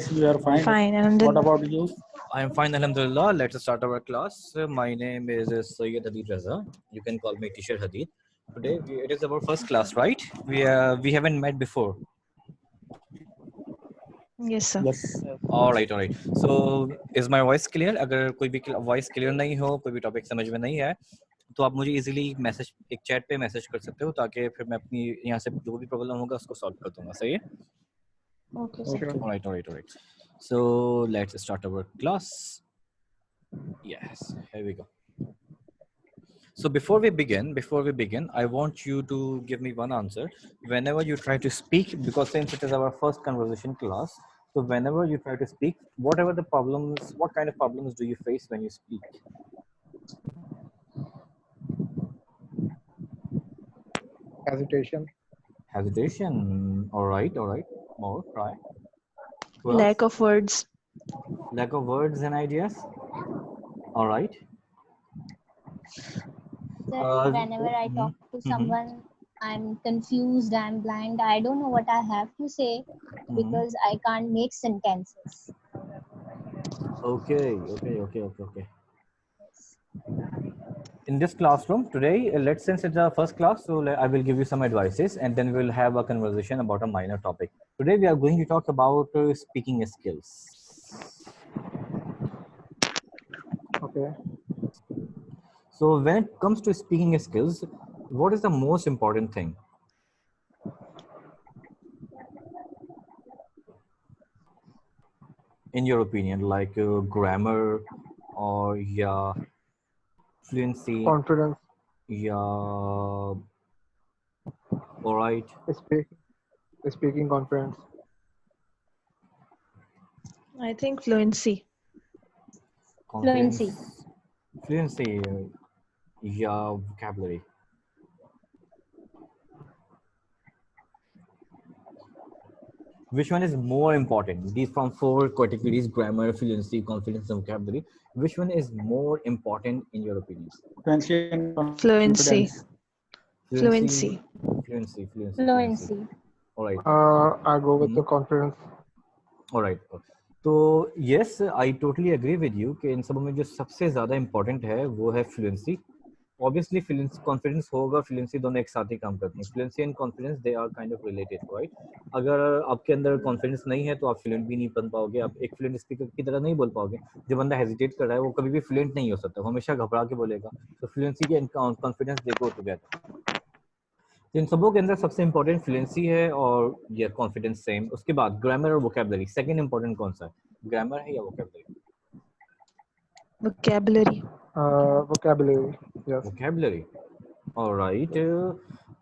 we are fine. Fine, What alhamdulillah. about you? I am fine, alhamdulillah. Let's start our class. My name is Sayyid Hadid Raza. You can call me Teacher Hadid. Today, it is our first class, right? We haven't met before. Yes, sir. Yes. All right, all right. So, is my voice clear? अगर कोई भी voice clear नहीं हो, कोई भी topic समझ में नहीं है, तो आप मुझे easily मैसेज एक chat पे मैसेज कर सकते हो ताकि फिर मैं अपनी यहाँ से जो भी प्रॉब्लम होगा उसको सॉल्व कर दूंगा. सही है? Okay, sir. Okay. All right, all right, all right. So let's start our class. Yes, here we go. So before we begin, I want you to give me one answer. Whenever you try to speak, because since it is our first conversation class, so whenever you try to speak, whatever the problems, what kind of problems do you face when you speak? Hesitation. Hesitation. All right, all right. More, try. Who else? Lack of words. Lack of words and ideas. All right. That whenever I talk to someone, I'm confused, I'm blank, I don't know what I have to say because I can't make sentences. Okay. In this classroom today, let's since it's our first class, so I will give you some advices and then we'll have a conversation about a minor topic. Today we are going to talk about speaking skills. Okay. So when it comes to speaking skills, what is the most important thing? In your opinion, like grammar or fluency? Confidence. All right. Speaking confidence. I think fluency. Fluency. Fluency, vocabulary. Which one is more important? These from 4 categories: grammar, fluency, confidence, and vocabulary. Which one is more important in your opinion? Fluency and Fluency. confidence. Fluency. All right. I go with the confidence. All right. तो yes, I totally agree with you कि इन सबों में जो सबसे ज़्यादा important है वो है fluency. Obviously, confidence होगा, fluency दोनों एक साथ ही काम करती हैं. Fluency and confidence they are kind of related, right? अगर आपके अंदर confidence नहीं है तो आप fluent भी नहीं बन पाओगे. आप एक fluent speaker की तरह नहीं बोल पाओगे. जो बंदा hesitate कर रहा है वो कभी भी fluent नहीं हो सकता. वो हमेशा घबरा के बोलेगा. So fluency and confidence they go together. इन सबों के अंदर सबसे इम्पोर्टेंट फ्लुएंसी है और ये कॉन्फिडेंस सेम. उसके बाद ग्रामर और वोकैबुलरी. सेकंड इम्पोर्टेंट कौन सा है, ग्रामर है या vocabulary? Vocabulary. Vocabulary. Yes. Vocabulary. Alright.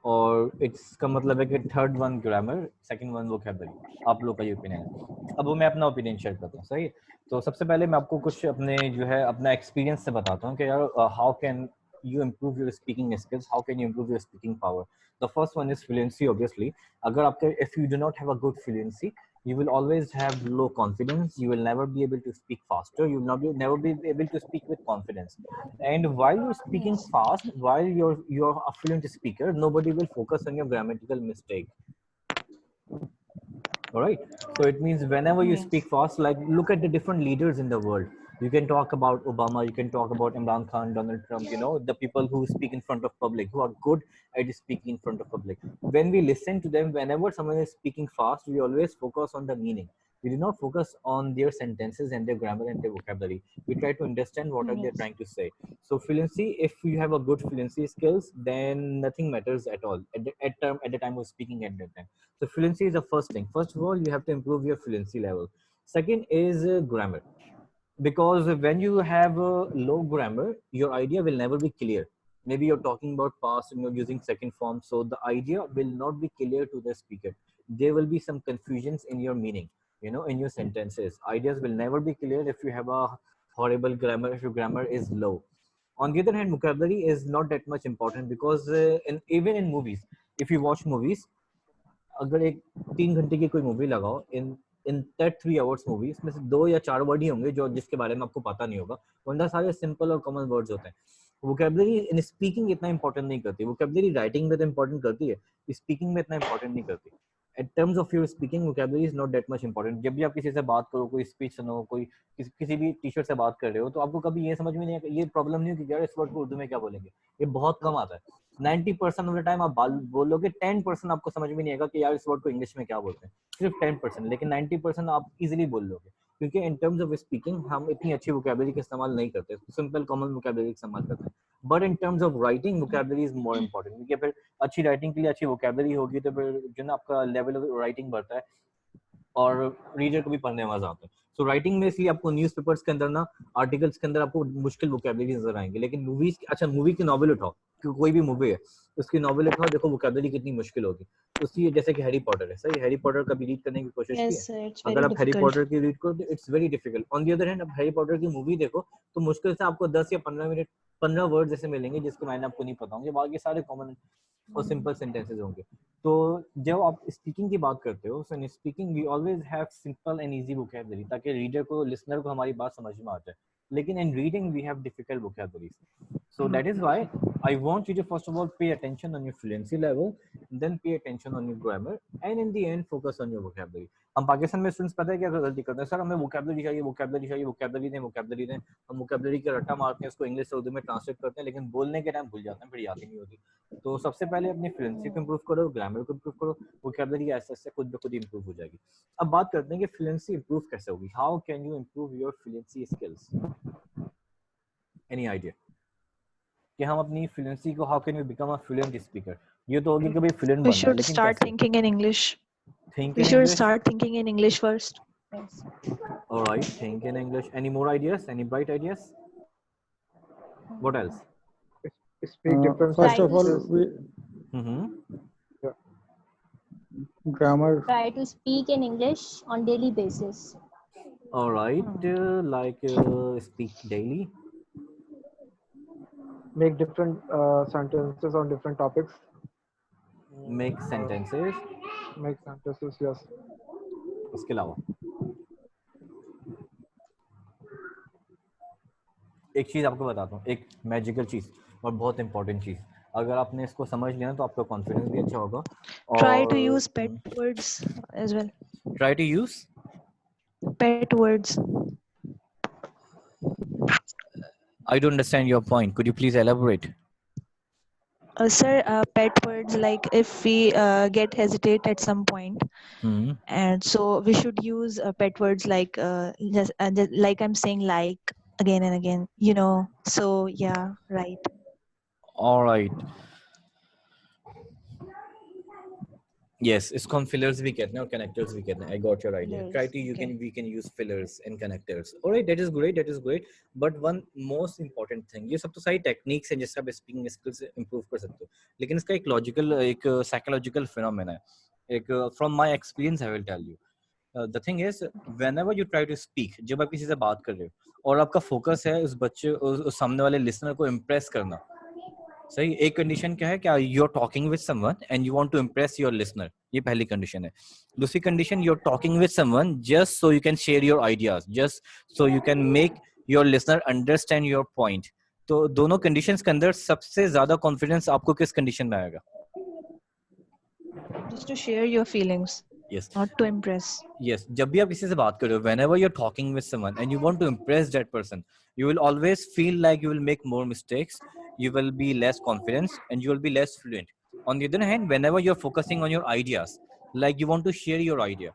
और इसका मतलब है कि third one grammar, second one vocabulary. आप लोग का ये ओपिनियन है. अब वो मैं अपना ओपिनियन शेयर करता हूँ. सही. तो सबसे पहले मैं आपको कुछ अपने जो है अपना एक्सपीरियंस से बताता हूँ कि यार how can you improve your speaking skills, how can you improve your speaking power. The first one is fluency. Obviously, if you do not have a good fluency, you will always have low confidence. You will never be able to speak faster. You will never be able to speak with confidence. And while you're speaking fast, while you're a fluent speaker, nobody will focus on your grammatical mistake. All right. So it means whenever you speak fast, like look at the different leaders in the world. You can talk about Obama, you can talk about Imran Khan, Donald Trump, the people who speak in front of public, who are good at speaking in front of public. When we listen to them, whenever someone is speaking fast, we always focus on the meaning. We do not focus on their sentences and their grammar and their vocabulary. We try to understand what are they trying to say. So fluency, if you have a good fluency skills, then nothing matters at all at the time of speaking at that time. So fluency is the first thing. First of all, you have to improve your fluency level. Second is grammar. Because when you have low grammar, your idea will never be clear. Maybe you're talking about past and you're using second form, so the idea will not be clear to the speaker. There will be some confusions in your meaning, in your sentences. Ideas will never be clear if you have a horrible grammar, if your grammar is low. On the other hand, vocabulary is not that much important because even in movies, if you watch movies, अगर एक 3 घंटे की कोई movie लगाओ, in that 3 hours movie, इसमें से 2 या 4 word ही होंगे जो जिसके बारे में आपको पता नहीं होगा, वरना सारे सिंपल और कॉमन वर्ड्स होते हैं. वोकैबुलरी इन स्पीकिंग इतना इंपॉर्टेंट नहीं करती. वोकैबुलरी राइटिंग में तो इंपॉर्टेंट करती है, स्पीकिंग में इतना इंपॉर्टेंट नहीं करती. in terms of your speaking, vocabulary is not that much important. जब भी आप किसी से बात करो, कोई स्पीच सुनो, कोई किसी भी टीचर से बात कर रहे हो, तो आपको कभी ये समझ में नहीं आएगा, ये प्रॉब्लम नहीं है कि यार इस वर्ड को उर्दू में क्या बोलेंगे, ये बहुत कम आता है. 90% ऑफ द टाइम आप बोलोगे, 10% आपको समझ में नहीं आएगा कि यार इस वर्ड को इंग्लिश में क्या बोलते हैं, सिर्फ 10%, लेकिन 90% आप इजीली बोल लोगे, क्योंकि इन टर्म्स ऑफ स्पीकिंग हम इतनी अच्छी वोकैबुलरी का इस्तेमाल नहीं करते, सिंपल कॉमन वोकैबुलरी का इस्तेमाल करते हैं. But in terms of writing, vocabulary is more important, क्योंकि फिर अच्छी राइटिंग के लिए अच्छी वोकैबुलरी होगी तो फिर जो ना आपका लेवल ऑफ राइटिंग बढ़ता है और रीडर को भी पढ़ने में मजा आता है. सो राइटिंग में इसलिए आपको न्यूज़पेपर्स के अंदर ना, आर्टिकल्स के अंदर आपको मुश्किल वोकैबुलरी नजर आएंगे, लेकिन मूवीज, अच्छा मूवी की नॉवेल उठाओ, कोई भी मूवी है उसकी नॉवेल उठाओ, देखो वोकैबुलरी कितनी मुश्किल होगी. उसकी जैसे कि हैरी पॉटर है, सही, हैरी पॉटर का भी रीड करने की कोशिश की है, अगर आप हैरी पॉटर की रीड करो तो it's very difficult. On the other hand, आप हैरी पॉटर की मूवी देखो तो मुश्किल से आपको 10 या 15 मिनट 15 वर्ड जैसे मिलेंगे जिसके मायने आपको नहीं पता होंगे, बाकी सारे कॉमन और सिंपल सेंटेंसेस होंगे. तो जब आप स्पीकिंग की बात करते हो, so in speaking we always have simple and easy vocabulary, ताकि रीडर को, लिसनर को हमारी बात समझ में आ जाए. लेकिन in reading we have difficult vocabularies, so that is why I want you to first of all pay attention on your fluency level, then pay attention on your grammar, and in the end focus on your vocabulary. हम पाकिस्तान में students पता है क्या गलती करते हैं, sir हमें vocabulary चाहिए, वोकैबुलरी चाहिए, वोकैबुलरी दें, वोकैबुलरी दें. हम वोकैबुलरी का रट्टा मारते हैं, उसको इंग्लिश से उर्दू में ट्रांसलेट करते हैं, लेकिन बोलने के टाइम भूल जाते हैं, फिर याद ही नहीं होती. तो सबसे पहले अपनी फ्लुएंसी को इंप्रूव करो, ग्रामर को इंप्रूव करो, वोकैबुलरी ऐसे ऐसे खुद ब खुद इंप्रूव हो जाएगी. अब बात करते हैं कि फ्लुएंसी इंप्रूव कैसे होगी. How can you improve your fluency skills? Any idea कि हम अपनी फ्लुएंसी को, how can we become a fluent speaker? ये तो होगी कभी फ्लुएंट बनना, We should लेकिन start कैसे? thinking in English. Think We in should English. start thinking in English first. Yes. All right, think in English. Any more ideas? Any bright ideas? What else? Speak different First of all, sentences. we grammar. Try to speak in English on daily basis. All right, speak daily. Make different sentences on different topics. Make sentences. Make sentences, yes. इसके अलावा एक चीज आपको बताता हूँ, एक magical चीज और बहुत इंपॉर्टेंट चीज. अगर आपने इसको समझ लिया तो आपका कॉन्फिडेंस भी अच्छा होगा. Try to use pet words as well. Try to use Pet words. I don't understand your point. Could you please elaborate? Sir, pet words, like if we get hesitate at some point, and so we should use pet words like just like I'm saying like again and again, you know. So yeah, right. All right. Yes, इसको हम fillers भी कहते हैं और connectors भी कहते हैं. I got your idea. Fillers, Try to we can use fillers and connectors. All right, that is great. But one most important thing, ये सब तो सारी techniques हैं जिससे आप speaking skills improve कर सकते हो. लेकिन इसका एक logical, एक psychological phenomenon है. एक from my experience I will tell you. The thing is, whenever you try to speak, जब आप किसी से बात कर रहे हो और आपका focus है उस बच्चे, उस सामने वाले listener को impress करना. सही. एक कंडीशन क्या है, क्या you are talking with someone and you want to impress your listener, ये पहली कंडीशन है. दूसरी condition, you are talking with someone just so you can share your ideas, just so you can make your listener understand your point. तो दोनों conditions के अंदर सबसे ज्यादा कॉन्फिडेंस आपको किस कंडीशन में आएगा? Just to share your feelings. Yes. Not to impress. Yes. जब भी आप किसी से बात कर रहे हो, whenever you're talking with someone and you want to impress that person, you will always feel like you will make more mistakes, you will be less confident and you will be less fluent. On the other hand, whenever you're focusing on your ideas, like you want to share your idea,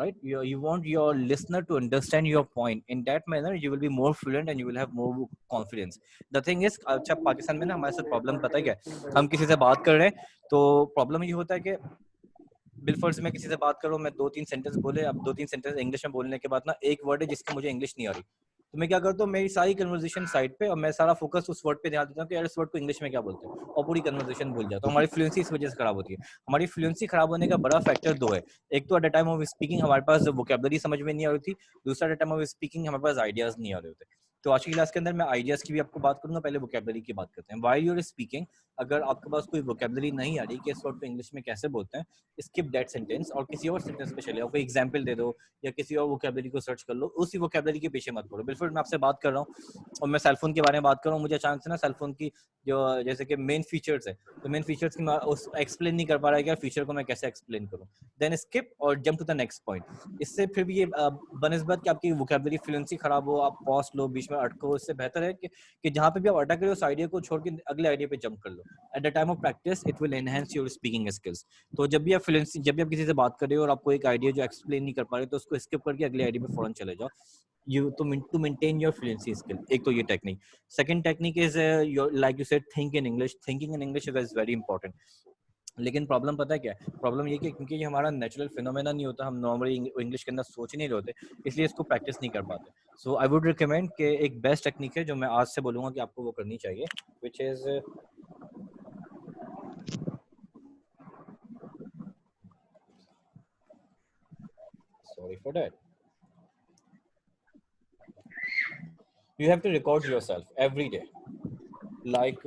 right? You want your listener to understand your point. In that manner, you will be more fluent and you will have more confidence. The thing is, अच्छा पाकिस्तान में ना हमारे साथ problem पता है क्या? हम किसी से बात कर रहे हैं तो प्रॉब्लम ये होता है कि बिलफर्ज मैं किसी से बात कर रहा हूँ, मैं 2-3 सेंटेंस बोले, अब 2-3 सेंटेंस इंग्लिश में बोलने के बाद ना एक वर्ड है जिसकी मुझे इंग्लिश नहीं आ रही, तो मैं क्या करता हूँ, मेरी सारी कन्वर्सेशन साइड पे और मैं सारा फोकस उस वर्ड पे ध्यान देता हूँ कि यार इस वर्ड को इंग्लिश में क्या बोलते हैं, और पूरी कन्वर्सेशन भूल जाता हूँ. हमारी फ्लुएंसी इस वजह से खराब होती है. हमारी फ्लुएंसी खराब होने का बड़ा फैक्टर दो है. एक तो eight the time of speaking हमारे पास वोकैबुलरी समझ में नहीं आ रही थी, दूसरा eight the time of speaking हमारे पास आइडियाज नहीं आ रहे होते. तो आज की क्लास के अंदर मैं आइडियाज की भी आपको बात करूंगा, पहले वोकैबुलरी की बात करते हैं। व्हाइल यू आर स्पीकिंग, अगर आपके पास कोई वोकैबुलरी नहीं आ रही कि इस वर्ड को इंग्लिश में कैसे बोलते हैं, स्किप दैट सेंटेंस और किसी और सेंटेंस पे चले जाओ, कोई एग्जांपल दे दो या किसी और वोकैबुलरी को सर्च कर लो, उसी वोकैबुलरी के पीछे मत पड़ो। बिल्कुल मैं आपसे बात कर रहा हूँ और मैं सेलफोन के बारे में बात कर रहा हूँ, मुझे अचानक से ना सेलफोन की जो जैसे कि मेन फीचर्स है, तो मेन फीचर्स की मैं एक्सप्लेन नहीं कर पा रहा है कि फीचर को मैं कैसे एक्सप्लेन करूँ, देन स्किप और jump to the next point. इससे फिर भी ये बनिस्बत कि आपकी वोकैबुलरी फ्लुएंसी खराब हो, आप पॉज लो, बीच में अटको, इससे बेहतर है कि जहाँ पे भी आप अटक रहे हो उस आइडिया को छोड़ के अगले आइडिया पे जंप कर लो। At the time of practice it will enhance your speaking skills. तो जब भी आप फ्लुएंसी, जब भी आप किसी से बात कर रहे हो और आपको एक आइडिया जो एक्सप्लेन नहीं कर पा रहे, तो उसको स्किप करके अगले आइडिया पे फौरन चले जाओ, you to maintain your fluency skill। एक तो ये technique. Second technique is like you said, think in English। thinking in English is very important। लेकिन प्रॉब्लम पता है क्या है? प्रॉब्लम ये कि क्योंकि ये हमारा नेचुरल फिनोमेना नहीं होता, हम नॉर्मली इंग्लिश के अंदर सोच नहीं रहे होते, इसलिए इसको प्रैक्टिस नहीं कर पाते। सो आई वुड रिकमेंड कि एक बेस्ट टेक्निक है जो मैं आज से बोलूंगा कि आपको वो करनी चाहिए, which is sorry for that, you have to record yourself every day, like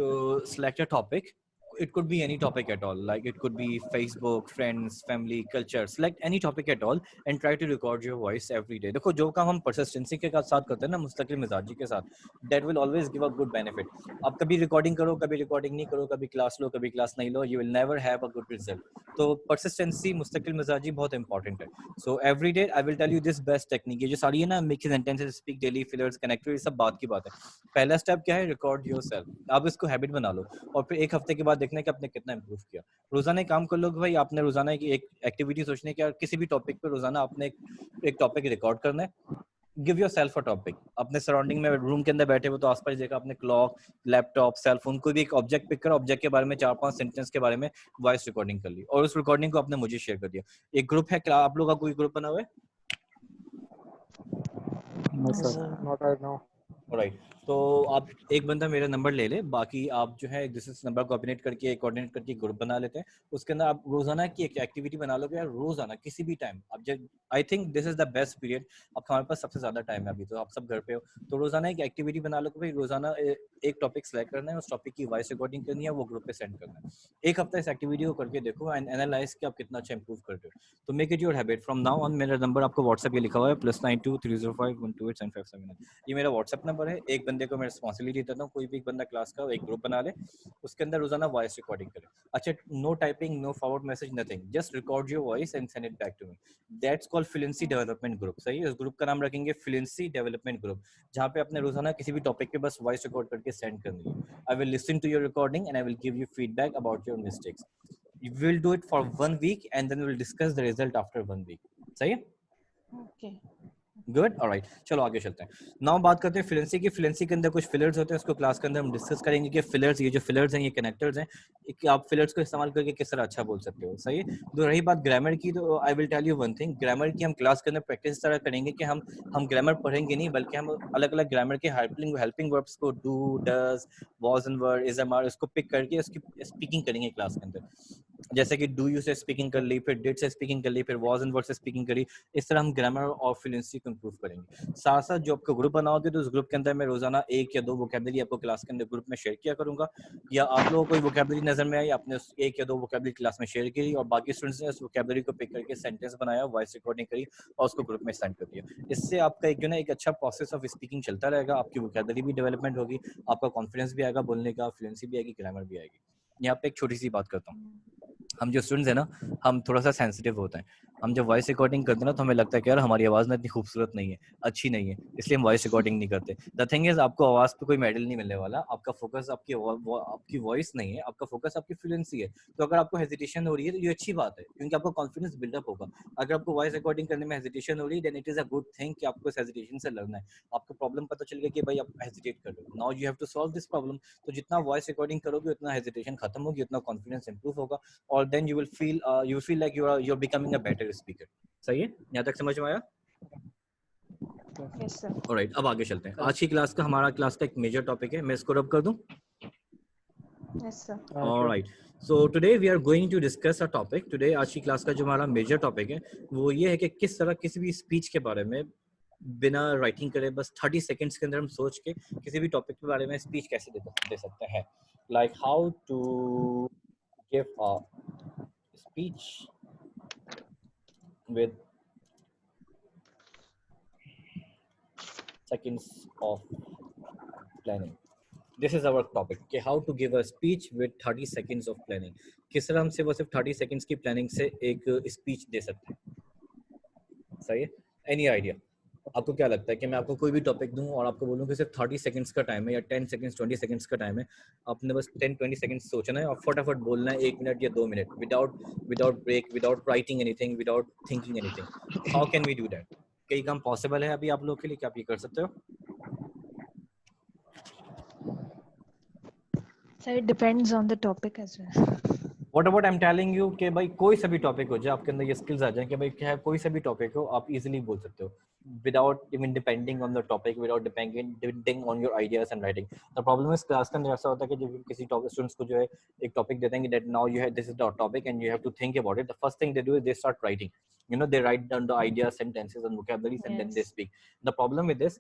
select a topic, it could be any topic at all, like it could be Facebook, friends, family, culture, select any topic at all and try to record your voice every day। देखो जो काम हम persistency के साथ करते हैं ना, मुस्तकिल मिजाजी के साथ, that will always give a good benefit। आप कभी रिकॉर्डिंग करो, कभी रिकॉर्डिंग नहीं करो, कभी क्लास लो, कभी क्लास नहीं लो, you will never have a good result। तो persistency, मुस्तकिल मिजाजी बहुत इंपॉर्टेंट है। so every day I will tell you this best technique। ये जो सारी है ना, make sentences, speak daily, fillers, connector, ये सब बात की बात है। पहला स्टेप क्या है? Record yourself. आप इसको हैबिट बना लो और फिर एक हफ्ते के बाद देखना कि आपने कितना इंप्रूव किया। रोजाना एक काम कर लो कि भाई आपने रोजाना की एक एक्टिविटी सोचने की, किसी भी टॉपिक पे रोजाना आपने एक टॉपिक रिकॉर्ड करना है। Give yourself a topic. अपने सराउंडिंग में रूम के अंदर बैठे हो तो आसपास देखा आपने क्लॉक, लैपटॉप, सेल फोन, कोई भी एक ऑब्जेक्ट पिक करो, ऑब्जेक्ट के बारे में 4-5 सेंटेंस के बारे में वॉइस रिकॉर्डिंग कर ली और उस रिकॉर्डिंग को आपने मुझे शेयर कर दिया। एक ग्रुप है, आप लोगों का कोई ग्रुप बना हुआ है? No, sir. Not right now। Right, तो आप एक बंदा मेरा नंबर ले ले, बाकी आप जो है एक दूसरे से नंबर कोऑर्डिनेट करके ग्रुप बना लेते हैं। उसके अंदर आप रोजाना की एक एक्टिविटी बना लोगे यार, रोजाना किसी भी टाइम आप जब, I think this is the best period, अब हमारे पास सबसे ज्यादा टाइम है अभी, तो आप सब घर पे हो, तो रोजाना एक एक्टिविटी बना लो कि भाई रोजाना एक टॉपिक सेलेक्ट करना है, उस टॉपिक की वॉइस रिकॉर्डिंग करनी है, वो ग्रुप पे सेंड करना है। एक हफ्ता इस एक्टिविटी को करके देखो एंड एनालाइज कि आप कितना अच्छा इंप्रूव कर रहे हो। तो make it your habit from now on. मेरा नंबर आपको व्हाट्सएप ये लिखा हुआ है, +92 305 128 7579। ये मेरा व्हाट्सएप नंबर है। एक बंदे को मैं रिस्पांसिबिलिटी देता हूँ, कोई भी एक बंदा क्लास का एक ग्रुप बना ले, उसके अंदर रोजाना वॉइस रिकॉर्डिंग करे। अच्छा, no typing, no forward message, nothing, just record your voice and send it back to me. That's called fluency development group. सही है, उस ग्रुप का नाम रखेंगे फ्लुएंसी डेवलपमेंट ग्रुप, जहाँ पे अपने रोजाना किसी भी टॉपिक पे बस वॉइस रिकॉर्ड करके सेंड करनी है। I will listen to your recording and I will give you feedback about your mistakes. We will do it for 1 week and then we will discuss the result after 1 week। सही है? Okay। Good, alright, चलो आगे चलते हैं। Now बात करते हैं fluency की। फ्लुएंसी के अंदर कुछ फिलर्स होते हैं, उसको क्लास के अंदर हम डिस्कस करेंगे कि फिलर्स, ये जो फिलर्स हैं, ये कनेक्टर्स हैं, कि आप फिलर्स को इस्तेमाल करके किस तरह अच्छा बोल सकते हो। सही है। तो रही बात ग्रामर की, तो I will tell you one thing, grammar की हम क्लास के अंदर प्रैक्टिस तरह करेंगे कि हम ग्रामर पढ़ेंगे नहीं, बल्कि हम अलग अलग ग्रामर के हेल्पिंग वर्ब्स को, do, does, was and were, is, am, are, इसको पिक करके उसकी स्पीकिंग करेंगे क्लास के अंदर। जैसे कि डू यू से स्पीकिंग कर ली, फिर डिड से स्पीकिंग कर ली, फिर वाज एंड वर से स्पीकिंग करी। इस तरह हम ग्रामर और फ्लुएंसी को इंप्रूव करेंगे। साथ साथ जो आपको ग्रुप बनाओगे तो उस ग्रुप के अंदर मैं रोजाना 1 या 2 वोकैबुलरी आपको क्लास के अंदर ग्रुप में शेयर किया करूंगा, या आप लोगों को कोई वोकैबुलरी नजर में आई, आपने उस 1 या 2 वोकैबुलरी क्लास में शेयर की और बाकी स्टूडेंट्स ने उस वोकैबुलरी को पिक करके सेंटेंस बनाया, वॉइस रिकॉर्डिंग करी और उसको ग्रुप में सेंड कर दिया। इससे आपका एक जो ना एक अच्छा प्रोसेस ऑफ स्पीकिंग चलता रहेगा, आपकी वोकैबुलरी भी डेवलपमेंट होगी, आपका कॉन्फिडेंस भी आएगा बोलने का, फ्लुएंसी भी आएगी, ग्रामर भी आएगी। यहाँ पे एक छोटी सी बात करता हूँ, हम जो स्टूडेंट्स हैं ना, हम थोड़ा सा सेंसिटिव होते हैं। हम जब वॉइस रिकॉर्डिंग करते हैं ना, तो हमें लगता है कि यार हमारी आवाज़ ना इतनी खूबसूरत नहीं है, अच्छी नहीं है, इसलिए हम वॉइस रिकॉर्डिंग नहीं करते। द थिंग इज, आपको आवाज़ पे कोई मेडल नहीं मिलने वाला, आपका फोकस आपकी वॉइस नहीं है, आपका फोकस आपकी फ्लुएंसी है। तो अगर आपको हेजिटेशन हो रही है तो ये अच्छी बात है, क्योंकि आपका कॉन्फिडेंस बिल्डअप होगा। अगर आपको वॉइस रिकॉर्डिंग करने में हेजिटेशन हो रही है, then it is a good thing कि आपको इस हेजिटेशन से लड़ना है। आपको प्रॉब्लम पता चल गया कि भाई आप हेजिटेट कर रहे हो, now you have to solve this problem. तो जितना वॉइस रिकॉर्डिंग करोगे उतना हेजिटेशन खत्म होगी, उतना कॉन्फिडेंस इंप्रूव होगा और then you will feel like you are becoming a better speaker. सही है, यहाँ तक समझ में आया? Yes sir। ऑलराइट, अब आगे चलते हैं। आज की क्लास का, हमारा क्लास का एक मेजर टॉपिक है, मैं इसको रब कर दूं। Yes sir। Alright, so today we are going to discuss a topic. Today आज की क्लास का जो हमारा मेजर टॉपिक है वो ये है कि किस तरह किसी भी स्पीच के बारे में बिना राइटिंग करे बस 30 सेकंड्स के अंदर हम सोच के किसी भी टॉपिक के बारे में स्पीच कैसे दे सकते हैं, like how to give a speech with seconds of planning. This is our topic कि how to give a speech with 30 seconds of planning. किस तरह हम से वो सिर्फ 30 seconds की planning से एक speech दे सकते हैं. सही है? Any idea? आपको क्या लगता है कि मैं आपको कोई भी टॉपिक दूं और आपको बोलूं कि सिर्फ 30 सेकंड्स का टाइम है या 10 सेकंड्स 20 सेकंड्स का टाइम है, आपने बस 10-20 सेकंड्स सोचना है और फटाफट बोलना है 1 मिनट या 2 minute without break, without writing anything, without thinking anything. How can we do that? क्या ये काम पॉसिबल है अभी आप लोग के लिए? क्या आप ये कर सकते हो? So it depends on the topic as well. What about I'm telling you कि भाई कोई सा भी टॉपिक हो जाए, आपके अंदर ये स्किल्स आ जाए कि भाई क्या है, कोई सा भी टॉपिक हो आप इजीली बोल सकते हो without even depending on the topic, without depending on your ideas and writing. The problem is class के अंदर ऐसा होता है कि जब किसी स्टूडेंट्स को जो है एक टॉपिक देते हैं कि that now you have this is the topic and you have to think about it. The first thing they do is they start writing. You know, they write down the ideas, sentences and vocabularies and then they speak. The problem with this,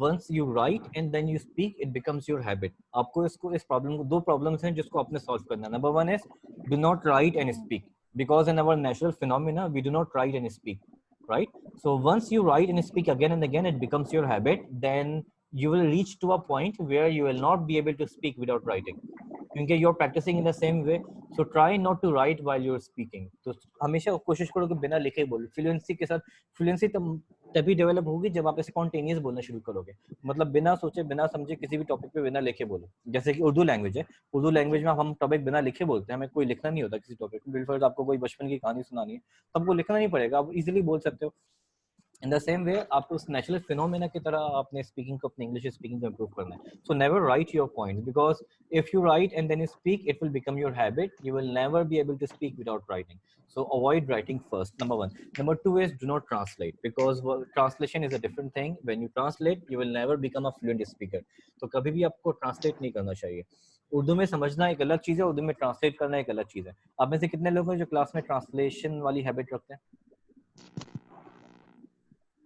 once you write and then you speak, it becomes your habit. आपको इस problem को, दो problems हैं जिसको आपने solve करना है. Number one is do not write and speak, because in our natural phenomena we do not write and speak, right? So once you write and speak again and again, it becomes your habit. Then you will reach to a point where you will not be able to speak without writing, क्योंकि you're practicing in the same way. So try not to write while you're speaking. तो हमेशा कोशिश करो कि बिना लिखे बोलो. Fluency के साथ, फ्लुएंसी तभी डेवलप होगी जब आप स्पॉन्टेनियस बोलना शुरू करोगे, मतलब बिना सोचे बिना समझे किसी भी टॉपिक पे बिना लिखे बोलो. जैसे कि उर्दू लैंग्वेज है, उर्दू लैंग्वेज में हम टॉपिक बिना लिखे बोलते हैं, हमें कोई लिखना नहीं होता किसी टॉपिक पे. बिल्कुल आपको कोई बचपन की कहानी सुनानी है तो आपको लिखना नहीं पड़ेगा, आप इजीली बोल सकते हो. In the same way, आपको उस नेचुरल फिनोमेना की तरह अपने स्पीकिंग को, अपने इंग्लिश स्पीकिंग को इम्प्रूव करना है. So never write your points, because if you write and then you speak, it will become your habit. You will never be able to speak without writing. So avoid writing first, number one. Number two is do not translate, because translation is a different thing. When you translate, you will never become a fluent speaker. तो कभी भी आपको translate नहीं करना चाहिए. उर्दू में समझना एक अलग चीज़ है, उर्दू में ट्रांसलेट करना एक अलग चीज़ है. आप में से कितने लोग हैं जो क्लास में ट्रांसलेशन वाली हैबिट रखते हैं?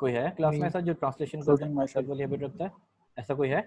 कोई है क्लास में ऐसा जो ट्रांसलेशन वाली हैबिट रखता है? ऐसा कोई है?